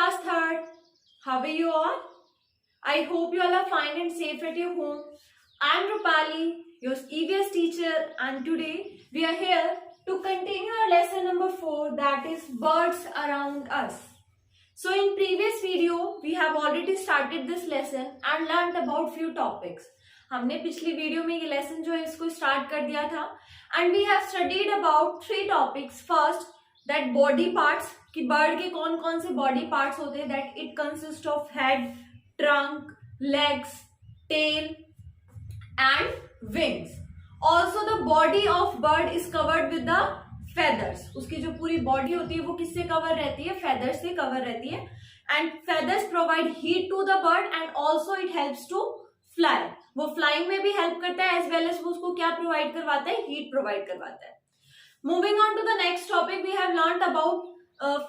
class 3rd. How are you all? I hope you all are fine and safe at your home. I am Rupali, your EVS teacher, and today we are here to continue our lesson number 4, that is birds around us. So in previous video we have already started this lesson and learned about few topics. हमने पिछली video में ये lesson जो है इसको start कर दिया था and we have studied about 3 topics. First, that body parts, कि बर्ड के कौन कौन से बॉडी पार्ट्स होते हैं. That it consist of head, trunk, legs, tail and wings. Also the body of bird is covered with the feathers. उसकी जो पूरी बॉडी होती है वो किससे कवर रहती है? फेदर्स से कवर रहती है. And feathers provide heat to the bird and also it helps to fly. वो फ्लाइंग में भी हेल्प करता है एज वेल एज वो उसको क्या प्रोवाइड करवाता है? हीट प्रोवाइड करवाता है. Moving on to the next topic, we have learned about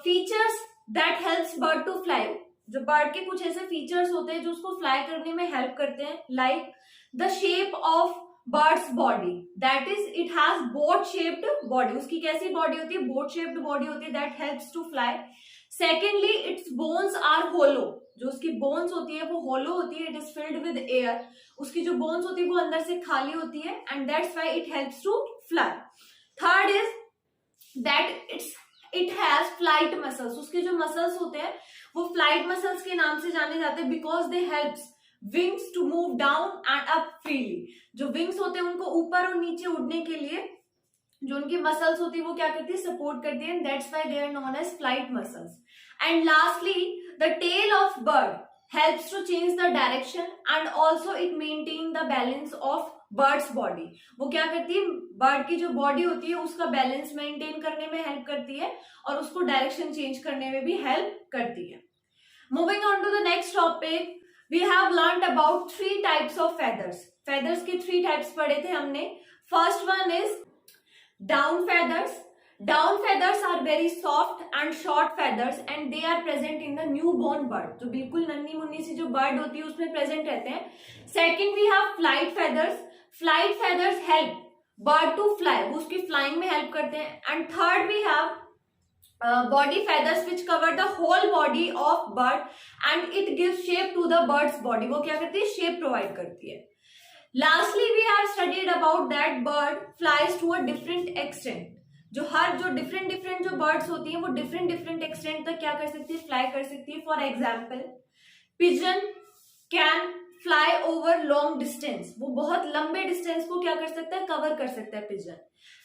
features that helps bird to fly. जो बर्ड के कुछ ऐसे फीचर्स होते हैं जो उसको फ्लाई करने में हेल्प करते हैं, like the shape of birds body, that is it has boat shaped body. उसकी कैसी बॉडी होती है? बोट शेप्ड बॉडी होती है, that helps to fly. Secondly, its bones are hollow. जो उसकी बोन्स होती है वो होलो होती है, it is filled with air. उसकी जो बोन्स होती है वो अंदर से खाली होती है and that's why it helps to fly. Third is that it has flight muscles. उसके जो मसल्स होते हैं वो फ्लाइट मसल्स के नाम से जाने जाते हैं because they helps wings to move down and up freely. जो विंग्स होते हैं उनको ऊपर और नीचे उड़ने के लिए जो उनकी मसल्स होती है वो क्या करती है? सपोर्ट करती है. That's why they are known as flight muscles. And lastly, the tail of bird helps to change the direction and also it maintain the balance of bird's body. वो क्या करती है? बर्ड की जो बॉडी होती है उसका बैलेंस मेंटेन करने में हेल्प करती है और उसको डायरेक्शन चेंज करने में भी हेल्प करती है. Moving on to the next topic, we have learned about 3 types of feathers. Feathers के 3 टाइप्स पढ़े थे हमने. First one is down feathers. Down feathers are very soft and short feathers and they are present in the newborn bird. जो बिल्कुल नन्ही मुन्नी सी जो bird होती है उसमें प्रेजेंट रहते हैं. Second, we have flight feathers. Flight feathers help bird to fly. वो उसकी फ्लाइंग में हेल्प करते हैं. And third, we have body feathers which cover the whole body of bird and it gives shape to the bird's body. वो क्या करती है? Shape provide करती है. Lastly, we have studied about that bird flies to a different extent. जो different जो birds होती हैं वो डिफरेंट एक्सटेंट तक क्या कर सकती है? फ्लाई कर सकती है. For example, pigeon can fly over long distance. वो बहुत लंबे डिस्टेंस को क्या कर सकता है? कवर कर सकता है pigeon.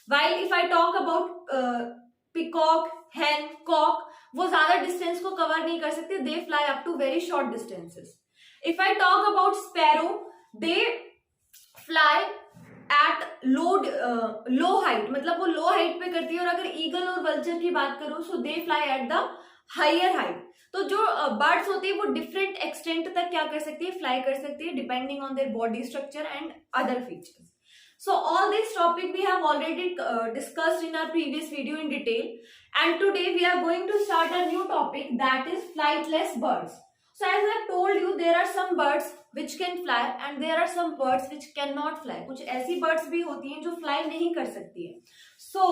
While if I talk about peacock, hen, cock, वो ज्यादा डिस्टेंस को कवर नहीं कर सकते. They fly up to very short distances. If I talk about sparrow, they fly at low height, मतलब वो लो हाइट पे करती है. और अगर ईगल और वल्चर की बात करूं so they fly at the higher height. तो जो बर्ड्स होती है वो डिफरेंट एक्सटेंट तक क्या कर सकती है? फ्लाई कर सकती है depending on their body structure and other features. So all this topic we have already discussed in our previous video in detail, and today we are going to start a new topic, that is flightless birds. So as I have told you, there are some birds which can fly and there are some birds which cannot fly. कुछ ऐसी birds भी होती हैं जो fly नहीं कर सकती है. So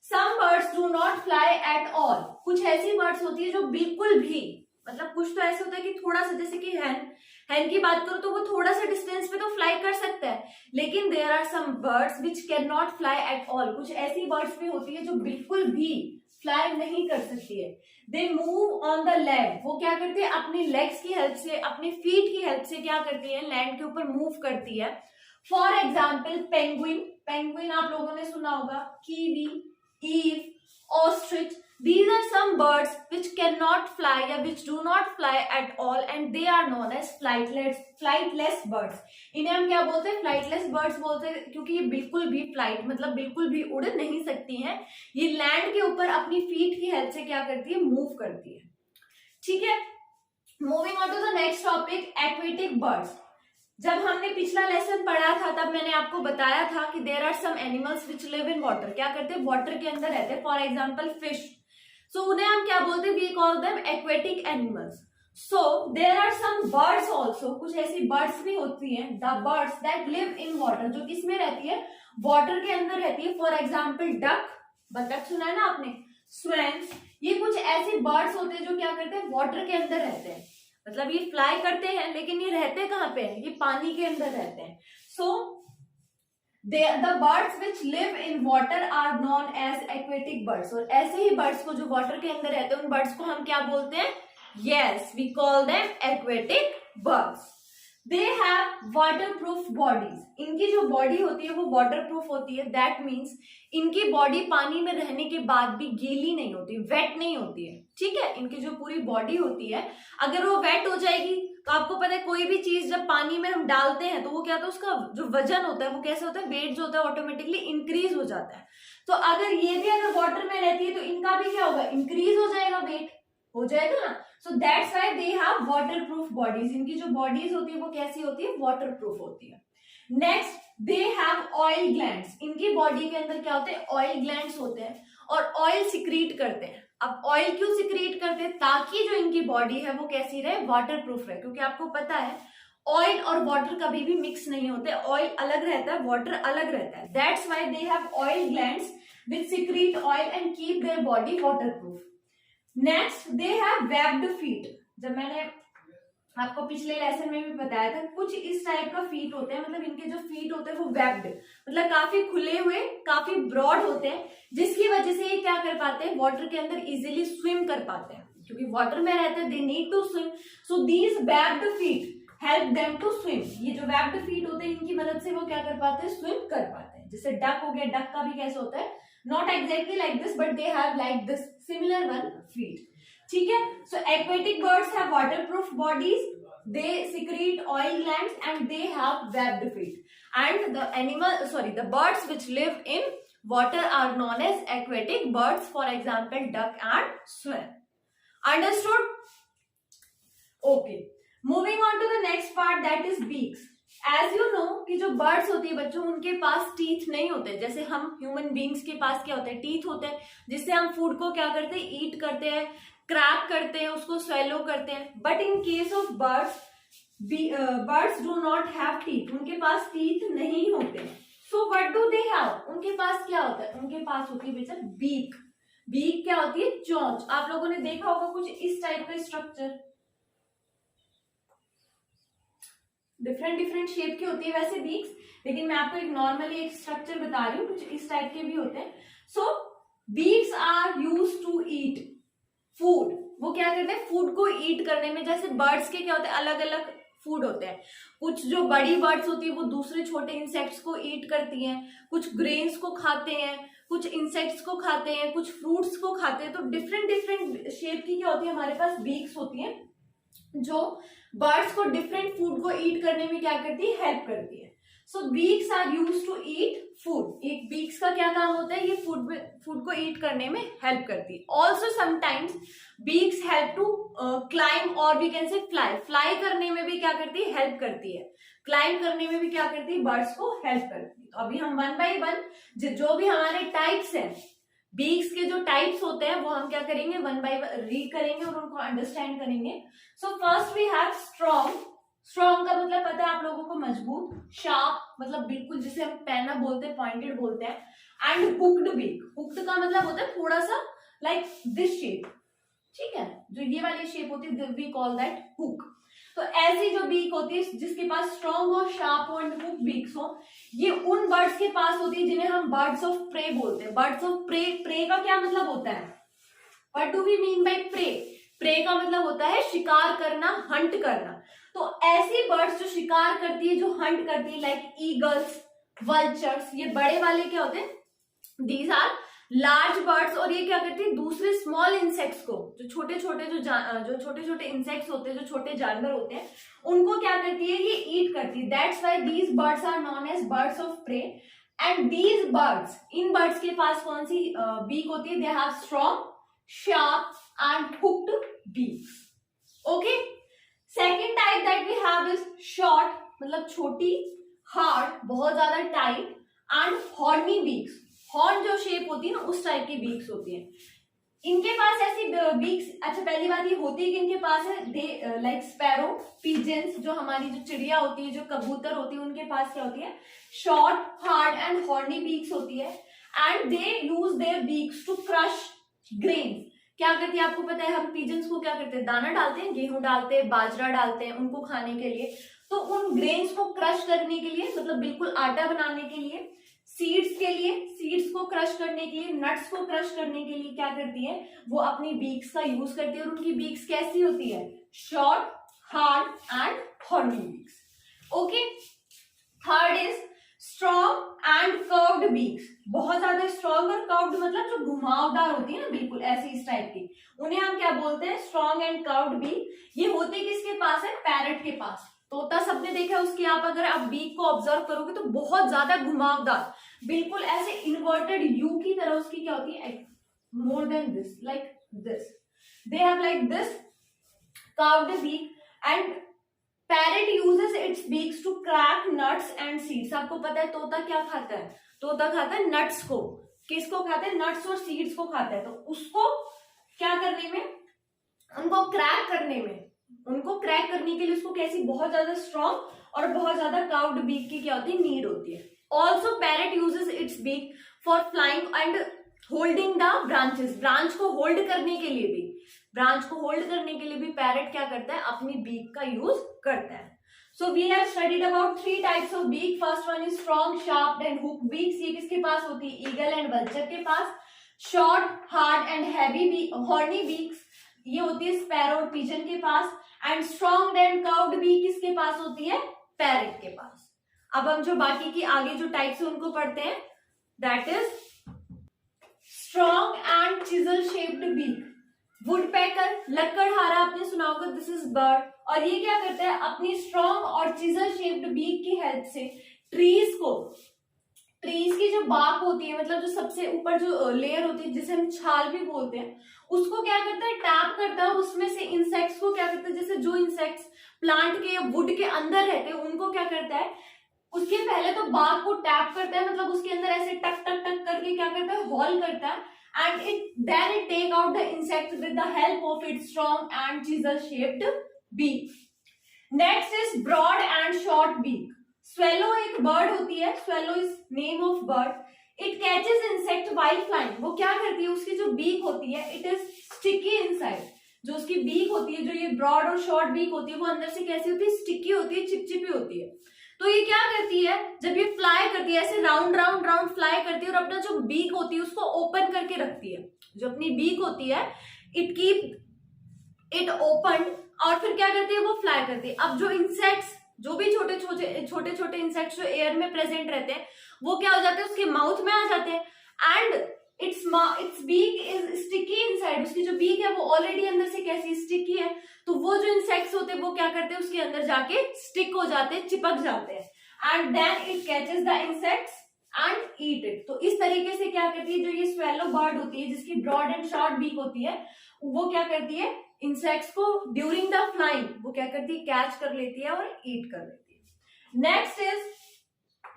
some birds do not fly at all. कुछ ऐसी birds होती है जो बिल्कुल भी, मतलब कुछ तो ऐसे होता है कि थोड़ा सा, जैसे कि hen की बात करो तो वो थोड़ा सा डिस्टेंस पे तो फ्लाई कर सकता है, लेकिन there are some birds which cannot fly at all. कुछ ऐसी birds भी होती है जो बिल्कुल भी फ्लाई नहीं कर सकती है. They move on the land. वो क्या करती है? अपनी लेग्स की हेल्प से, अपनी फीट की हेल्प से क्या करती है? लैंड के ऊपर मूव करती है. फॉर एग्जाम्पल, पेंगुइन आप लोगों ने सुना होगा, कीवी, ईव, ostrich. These are some birds which cannot fly या which do not fly at all and they are known as flightless birds. इन्हें हम क्या बोलते हैं? flightless birds बोलते हैं क्योंकि ये बिल्कुल भी फ्लाइट, मतलब बिल्कुल भी उड़ नहीं सकती हैं. ये लैंड के ऊपर अपनी फीट की हेल्प से क्या करती है? मूव करती है. ठीक है. Moving on to the next topic, aquatic birds. जब हमने पिछला लेसन पढ़ा था तब मैंने आपको बताया था कि there are some animals which live in water. क्या करते हैं? वाटर के अंदर रहते हैं. For example fish. सो उन्हें हम क्या बोलते हैं? We call them aquatic animals. So there are some birds also. कुछ ऐसी बर्ड्स भी होती हैं, the birds that live in water, जो किसमें रहती है? वाटर के अंदर रहती है. फॉर एग्जाम्पल डक, बतख सुना है ना आपने, स्वैन्स, ये कुछ ऐसे बर्ड्स होते हैं जो क्या करते हैं, वाटर के अंदर रहते हैं। मतलब ये फ्लाई करते हैं लेकिन ये रहते कहाँ पे हैं, ये पानी के अंदर रहते हैं। सो the birds which live in water are known as aquatic birds। और ऐसे ही बर्ड्स को जो वाटर के अंदर रहते हैं उन बर्ड्स को हम क्या बोलते हैं, yes we call them aquatic birds। they have waterproof bodies। इनकी जो बॉडी होती है वो वाटरप्रूफ होती है। दैट मीन्स इनकी बॉडी पानी में रहने के बाद भी गीली नहीं होती, वेट नहीं होती है। ठीक है, इनकी जो पूरी बॉडी होती है अगर वो वेट हो जाएगी तो आपको पता है कोई भी चीज जब पानी में हम डालते हैं तो वो क्या होता है, उसका जो वजन होता है वो कैसे होता है, वेट जो होता है ऑटोमेटिकली इंक्रीज हो जाता है। तो अगर ये भी अगर वाटर में रहती है तो इनका भी क्या होगा, इंक्रीज हो जाएगा, वेट हो जाएगा ना। So that's why they have waterproof bodies. इनकी जो बॉडीज होती है वो कैसी होती है, वाटरप्रूफ होती है। Next they have oil glands. इनकी बॉडी के अंदर क्या होते हैं, ऑयल ग्लैंड्स होते हैं और ऑयल सिक्रीट करते हैं। अब ऑयल क्यों सिक्रीट करते हैं, ताकि जो इनकी बॉडी है वो कैसी रहे, वाटरप्रूफ रहे। क्योंकि आपको पता है ऑयल और वाटर कभी भी मिक्स नहीं होते, ऑयल अलग रहता है, वाटर अलग रहता है। That's why they have oil glands which secrete oil and keep their body waterproof। Next they have webbed feet. जब मैंने आपको पिछले लेसन में भी बताया था, कुछ इस टाइप का फीट होते हैं, मतलब इनके जो फीट होते हैं वो वेब्ड, मतलब काफी खुले हुए, काफी ब्रॉड होते हैं, जिसकी वजह से ये क्या कर पाते हैं, वाटर के अंदर इजीली स्विम कर पाते हैं। क्योंकि वाटर में रहते हैं, they need to swim, so these webbed feet help them to swim. ये जो वेब्ड फीट होते हैं इनकी मदद से वो क्या कर पाते हैं, स्विम कर पाते हैं। जैसे डक हो गया, डक का भी कैसे होता है, not exactly like this but they have like this similar one feet. ठीक है, so aquatic birds have waterproof bodies, they secrete oil glands and they have webbed feet, and the birds which live in water are known as aquatic birds, for example duck and swan। Understood? Okay, moving on to the next part, that is beaks। As you know कि जो birds होती है बच्चों, उनके पास teeth नहीं होते। जैसे हम ह्यूमन बींग्स के पास क्या होता है, टीथ होते हैं, जिससे हम फूड को क्या करते हैं, ईट करते हैं, क्रैक करते हैं, उसको स्वेलो करते हैं। But in case of birds do not have teeth, उनके पास टीथ नहीं होते। So what do they have, उनके पास क्या होता है, उनके पास होती है बेटा बीक। बीक क्या होती है, चोंच। आप लोगों ने देखा होगा कुछ इस टाइप का स्ट्रक्चर, डिफरेंट शेप की होती है वैसे बीक्स, लेकिन मैं आपको एक नॉर्मली एक स्ट्रक्चर बता रही हूँ, कुछ इस टाइप के भी होते हैं। So beaks are used to eat food. वो क्या करते हैं, फूड को ईट करने में। जैसे बर्ड्स के क्या होते हैं, अलग अलग फूड होते हैं। कुछ जो बड़ी बर्ड्स होती है वो दूसरे छोटे इंसेक्ट्स को ईट करती हैं, कुछ ग्रेन्स को खाते हैं, कुछ इंसेक्ट्स को खाते हैं, कुछ फ्रूट्स को खाते हैं। तो डिफरेंट शेप की क्या होती है, हमारे पास बीक्स होती हैं, जो बर्ड्स को डिफरेंट फूड को ईट करने में क्या करती है, हेल्प करती है। So beaks are used to eat food. एक बीक्स का क्या काम होता है, ये फूड को ईट करने में हेल्प करती है। Also sometimes beaks help to climb और we can say fly. Fly करने में भी क्या करती है, हेल्प करती है। क्लाइंब करने में भी क्या करती है, बर्ड्स को हेल्प करती है। तो अभी हम वन बाई वन जो भी हमारे टाइप्स हैं, बीक्स के जो टाइप्स होते हैं वो हम क्या करेंगे, वन बाय वन रीड करेंगे और उनको अंडरस्टैंड करेंगे। So first we have strong. Strong का मतलब पता है आप लोगों को, मजबूत। शार्प मतलब बिल्कुल जिसे हम पैना बोलते हैं, पॉइंटेड बोलते हैं। And hooked beak. हुक्ड का मतलब होता है थोड़ा सा लाइक दिस शेप। ठीक है, जो ये वाली शेप होती है वी कॉल दैट हुक। तो ऐसी जो बीक होती है जिसके पास स्ट्रॉन्ग हो, शार्प हो एंड हुक बीक्स हो, ये उन बर्ड्स के पास होती है जिन्हें हम बर्ड्स ऑफ प्रे बोलते हैं। बर्ड्स ऑफ प्रे, प्रे का क्या मतलब होता है, what do we mean by prey? Prey का मतलब होता है शिकार करना, हंट करना। तो ऐसी बर्ड्स जो शिकार करती है, जो हंट करती है, लाइक ईगल्स, वल्चर्स, ये बड़े वाले क्या होते हैं, दीज आर लार्ज बर्ड्स। और ये क्या करती है, दूसरे स्मॉल इंसेक्ट्स को, जो छोटे छोटे इंसेक्ट्स होते हैं, जो छोटे जानवर होते हैं, उनको क्या करती है, ये ईट करती है। That's why these birds are known as birds of prey. And these birds, इन बर्ड्स के पास कौन सी बीक होती है, they have strong, sharp and hooked beaks. Okay, second type that we have is short, मतलब छोटी, हार्ड, बहुत ज्यादा tight, and horny beaks. Horn जो शेप होती है ना, उस टाइप की बीक्स होती है इनके पास। ऐसी बीक्स, अच्छा पहली बात ये होती है कि इनके पास है दे लाइक स्पैरो, पिजन्स, जो हमारी जो चिड़िया होती है, जो कबूतर होती है, उनके पास क्या होती है, short, hard and horny beaks होती है। And they use their beaks to crush grains. क्या करती है आपको पता है, हम पिजन्स को क्या करते हैं, दाना डालते हैं, गेहूं डालते हैं, बाजरा डालते हैं उनको खाने के लिए। तो उन ग्रेन्स को क्रश करने के लिए, मतलब बिल्कुल आटा बनाने के लिए, सीड्स के लिए, सीड्स को क्रश करने के लिए, नट्स को क्रश करने के लिए क्या करती है, वो अपनी बीक्स का यूज करती है। और उनकी बीक्स कैसी होती है, short, hard and horny beaks. Okay, third is strong and curved beaks. बहुत ज्यादा स्ट्रॉन्ग और कर्व्ड मतलब जो घुमावदार होती है ना, बिल्कुल ऐसी इस टाइप की, उन्हें हम क्या बोलते हैं, स्ट्रॉन्ग एंड कर्व्ड बीक। ये होते किसके पास है, पैरट के पास। तोता सबने देखा, उसकी आप अगर आप बीक को ऑब्जर्व करोगे तो बहुत ज्यादा घुमावदार, बिल्कुल ऐसे इन्वर्टेड यू की तरह उसकी क्या होती है, more than this, like this, they have like this curved beak. And parrot uses its beaks to crack nuts and seeds. आपको पता है तोता क्या खाता है, तोता खाता है नट्स को। किसको खाता है, नट्स और सीड्स को खाता है। तो उसको क्या करने में, उनको क्रैक करने में, उनको क्रैक करने के लिए उसको कैसी, बहुत ज्यादा स्ट्रॉन्ग और बहुत ज्यादा कर्व्ड बीक की क्या होती है, नीड होती है। Also parrot uses its beak for flying and holding the branches. Branch को होल्ड करने के लिए भी, ब्रांच को होल्ड करने के लिए भी पैरेट क्या करता है, अपनी बीक का यूज करता है। So we have studied about 3 types of beak. First one is strong, sharp and hook beaks. ये किसके पास होती है, ईगल एंड वल्चर के पास। Short, hard and heavy horny beaks, ये होती है स्पैरो और पिजन के पास। And strong and curved beak किसके पास होती है, पैरेट के पास। अब हम जो बाकी की आगे जो टाइप्स है उनको पढ़ते हैं। That is strong and chisel shaped beak. Woodpecker, लकड़हारा आपने सुना होगा, दिस इज बर्ड। और ये क्या करता है, अपनी स्ट्रॉन्ग और चिजल शेप्ड बीक की हेल्प से ट्रीज को, ट्रीज की जो बाक होती है, मतलब जो सबसे ऊपर जो लेयर होती है जिसे हम छाल भी बोलते हैं, उसको क्या करता है, टैप करता है। और उसमें से इंसेक्ट्स को क्या करता है, जैसे जो इंसेक्ट्स प्लांट के या वुड के अंदर रहते हैं उनको क्या करता है, उसके पहले तो बाक को टैप करता है, मतलब उसके अंदर ऐसे टक टक टक करके क्या करता है, हॉल करता है। And then it take out the insect with the help of its strong and chisel shaped beak. Next is broad and short beak. Swallow एक bird होती है, swallow is name of bird. It catches insect while flying. वो क्या करती है, उसकी जो beak होती है, it is sticky inside. जो उसकी beak होती है, जो ये broad और short beak होती है, वो अंदर से कैसी होती है, sticky होती है, चिपचिपी होती है। तो ये क्या करती है, जब ये फ्लाई करती है, ऐसे राउंड राउंड राउंड फ्लाई करती है और अपना जो बीक होती है उसको ओपन करके रखती है। जो अपनी बीक होती है, इट कीप इट ओपन, और फिर क्या करती है, वो फ्लाई करती है। अब जो इंसेक्ट्स, जो भी छोटे छोटे इंसेक्ट्स जो एयर में प्रेजेंट रहते हैं, वो क्या हो जाते हैं, उसके माउथ में आ जाते हैं। And its beak is sticky inside. उसकी जो बीक है वो ऑलरेडी अंदर से कैसी, स्टिकी है। तो वो जो इंसेक्ट्स होते हैं वो क्या करते हैं, उसके अंदर जाके स्टिक हो जाते हैं, चिपक जाते हैं। And then it catches the insects and eat it. तो इस तरीके से क्या करती है, जो ये स्वेलो बर्ड होती है जिसकी ब्रॉड एंड शॉर्ट बीक होती है, वो क्या करती है, इंसेक्ट्स को ड्यूरिंग द फ्लाइंग वो क्या करती है, कैच कर लेती है और ईट कर लेती है। Next is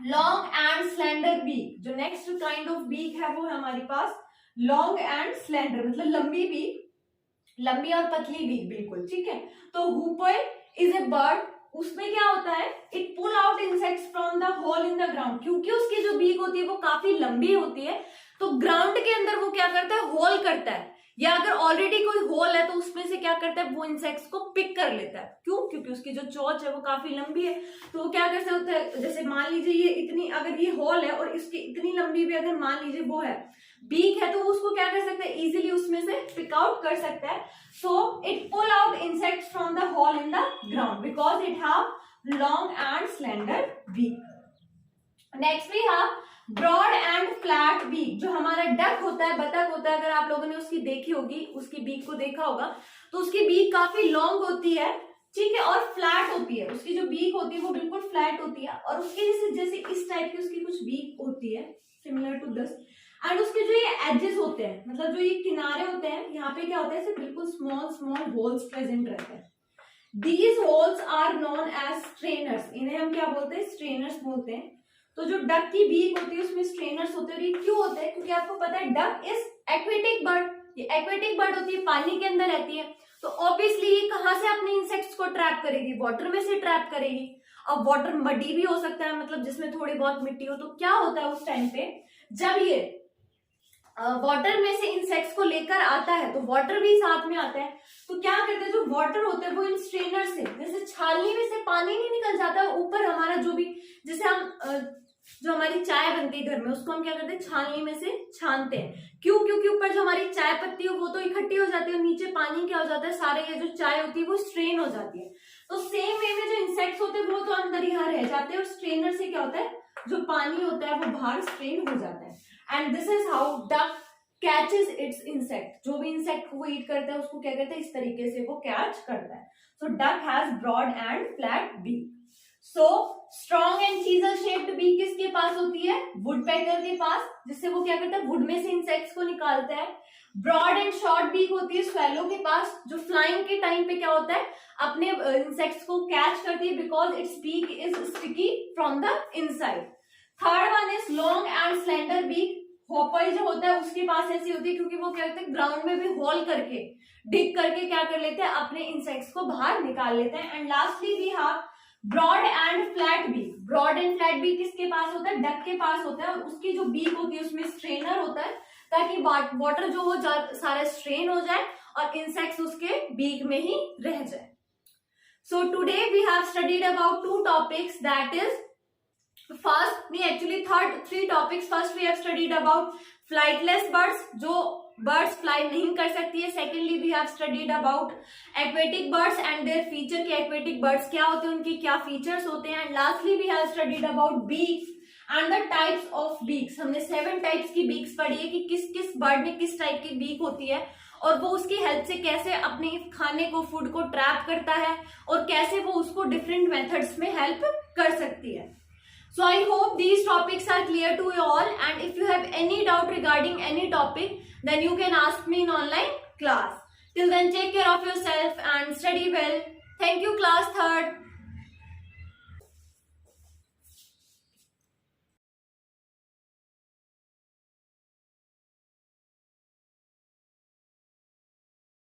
long and slender beak. जो नेक्स्ट काइंड ऑफ बीक है वो है हमारे पास लॉन्ग एंड स्लेंडर, मतलब लंबी बीक, लंबी और पतली बीक, बिल्कुल ठीक है। तो हूपर इज ए बर्ड, उसमें क्या होता है, it pull out insects from the hole in the ground. क्योंकि उसकी जो बीक होती है वो काफी लंबी होती है, तो ग्राउंड के अंदर वो क्या करता है, होल करता है, या अगर ऑलरेडी कोई होल है तो उसमें से क्या करता है, वो इंसेक्ट्स को पिक कर लेता है। क्यों, क्योंकि उसकी जो चोंच है वो काफी लंबी है। तो वो क्या कर सकता है, जैसे मान लीजिए ये इतनी, अगर ये होल है और इसकी इतनी लंबी भी अगर मान लीजिए वो है, बीक है, तो उसको क्या कर सकता है, इजीली उसमें से पिक आउट कर सकता है। So it pull out insects from the hole in the ground because it have long and slender beak. Next we have broad and flat beak. जो हमारा डक होता है, बतख होता है, अगर आप लोगों ने उसकी देखी होगी, उसकी बीक को देखा होगा, तो उसकी बीक काफी लॉन्ग होती है, ठीक है, और फ्लैट होती है। उसकी जो बीक होती है वो बिल्कुल फ्लैट होती है, और उसकी जैसे इस टाइप की उसकी कुछ बीक होती है, सिमिलर टू दिस। एंड उसके जो ये एजेस होते हैं, मतलब जो ये किनारे होते हैं, यहाँ पे क्या होता है, ऐसे बिल्कुल स्मॉल स्मॉल होल्स प्रेजेंट रहते हैं। These holes are known as strainers. इन्हें हम क्या बोलते हैं, स्ट्रेनर्स बोलते हैं। तो जो डक की बीक होती है उसमें स्ट्रेनर्स होते हैं। और ये क्यों होते हैं, क्योंकि आपको पता है डक इज एक्वेटिक बर्ड, ये एक्वेटिक बर्ड होती है, पानी के अंदर रहती है। तो ऑब्वियसली ये कहाँ से अपने इंसेक्ट्स को ट्रैप करेगी, वाटर में से ट्रैप करेगी। अब वाटर मडी भी हो सकता है, मतलब जिसमें थोड़ी बहुत मिट्टी हो। तो क्या होता है उस टाइम पे, जब ये वाटर में से इंसेक्ट्स को लेकर आता है, तो वाटर भी साथ में आता है, तो क्या करते हैं, जो वाटर होता है वो इन स्ट्रेनर से, जैसे छालनी में से पानी नहीं निकल जाता है, ऊपर हमारा जो भी, जैसे हम जो हमारी चाय बनती है घर में, उसको हम क्या करते हैं, छालनी में से छानते हैं। क्यों? क्योंकि ऊपर जो हमारी चाय पत्ती है वो तो इकट्ठी हो जाती है, और नीचे पानी क्या हो जाता है, सारे ये जो चाय होती है वो स्ट्रेन हो जाती है। तो सेम वे में जो इंसेक्ट्स होते हैं वो तो अंदर ही रह जाते हैं, और स्ट्रेनर से क्या होता है, जो पानी होता है वो बाहर स्ट्रेन हो जाता है। And this is how duck catches it's insect. जो भी इंसेक्ट को ईट करता है उसको क्या करता है, इस तरीके से वो कैच करता है। So duck has broad and flat beak. So strong and chisel shaped beak किसके पास होती है, वुडपेकर के पास, जिससे वो क्या करता है, वुड में से इंसेक्ट्स को निकालता है। ब्रॉड एंड शॉर्ट बीक होती है स्वेलो के पास, जो फ्लाइंग के टाइम पे क्या होता है, अपने इंसेक्ट्स को कैच करती है, because its beak is sticky from the inside. Third one is long and slender beak. Hopper जो होता है उसके पास ऐसी होती है, क्योंकि वो क्या करते हैं, ग्राउंड में भी होल करके, डिग करके क्या कर लेते हैं, अपने इंसेक्ट्स को बाहर निकाल लेते हैं। And lastly we have broad and flat beak. Broad and flat beak किसके पास होता है, डक के पास होता है, और उसकी जो बीक होती है उसमें स्ट्रेनर होता है, ताकि वाटर जो हो सारा स्ट्रेन हो जाए और इंसेक्ट्स उसके बीक में ही रह जाए। So today we have studied about 2 topics, that is three topics. First we have studied about flightless birds, जो birds fly नहीं कर सकती है. Secondly we have studied about aquatic birds and their feature, कि aquatic birds क्या होते हैं, उनकी क्या features होते हैं. And lastly we have studied about beaks and the types of beaks. हमने 7 types की beaks पढ़ी है, कि किस किस bird में किस type की beak होती है, और वो उसकी हेल्प से कैसे अपने खाने को, फूड को ट्रैप करता है, और कैसे वो उसको डिफरेंट मेथड्स में हेल्प कर सकती है. So I hope these topics are clear to you all, and if you have any doubt regarding any topic, then you can ask me in online class. Till then, take care of yourself and study well. Thank you, class 3rd.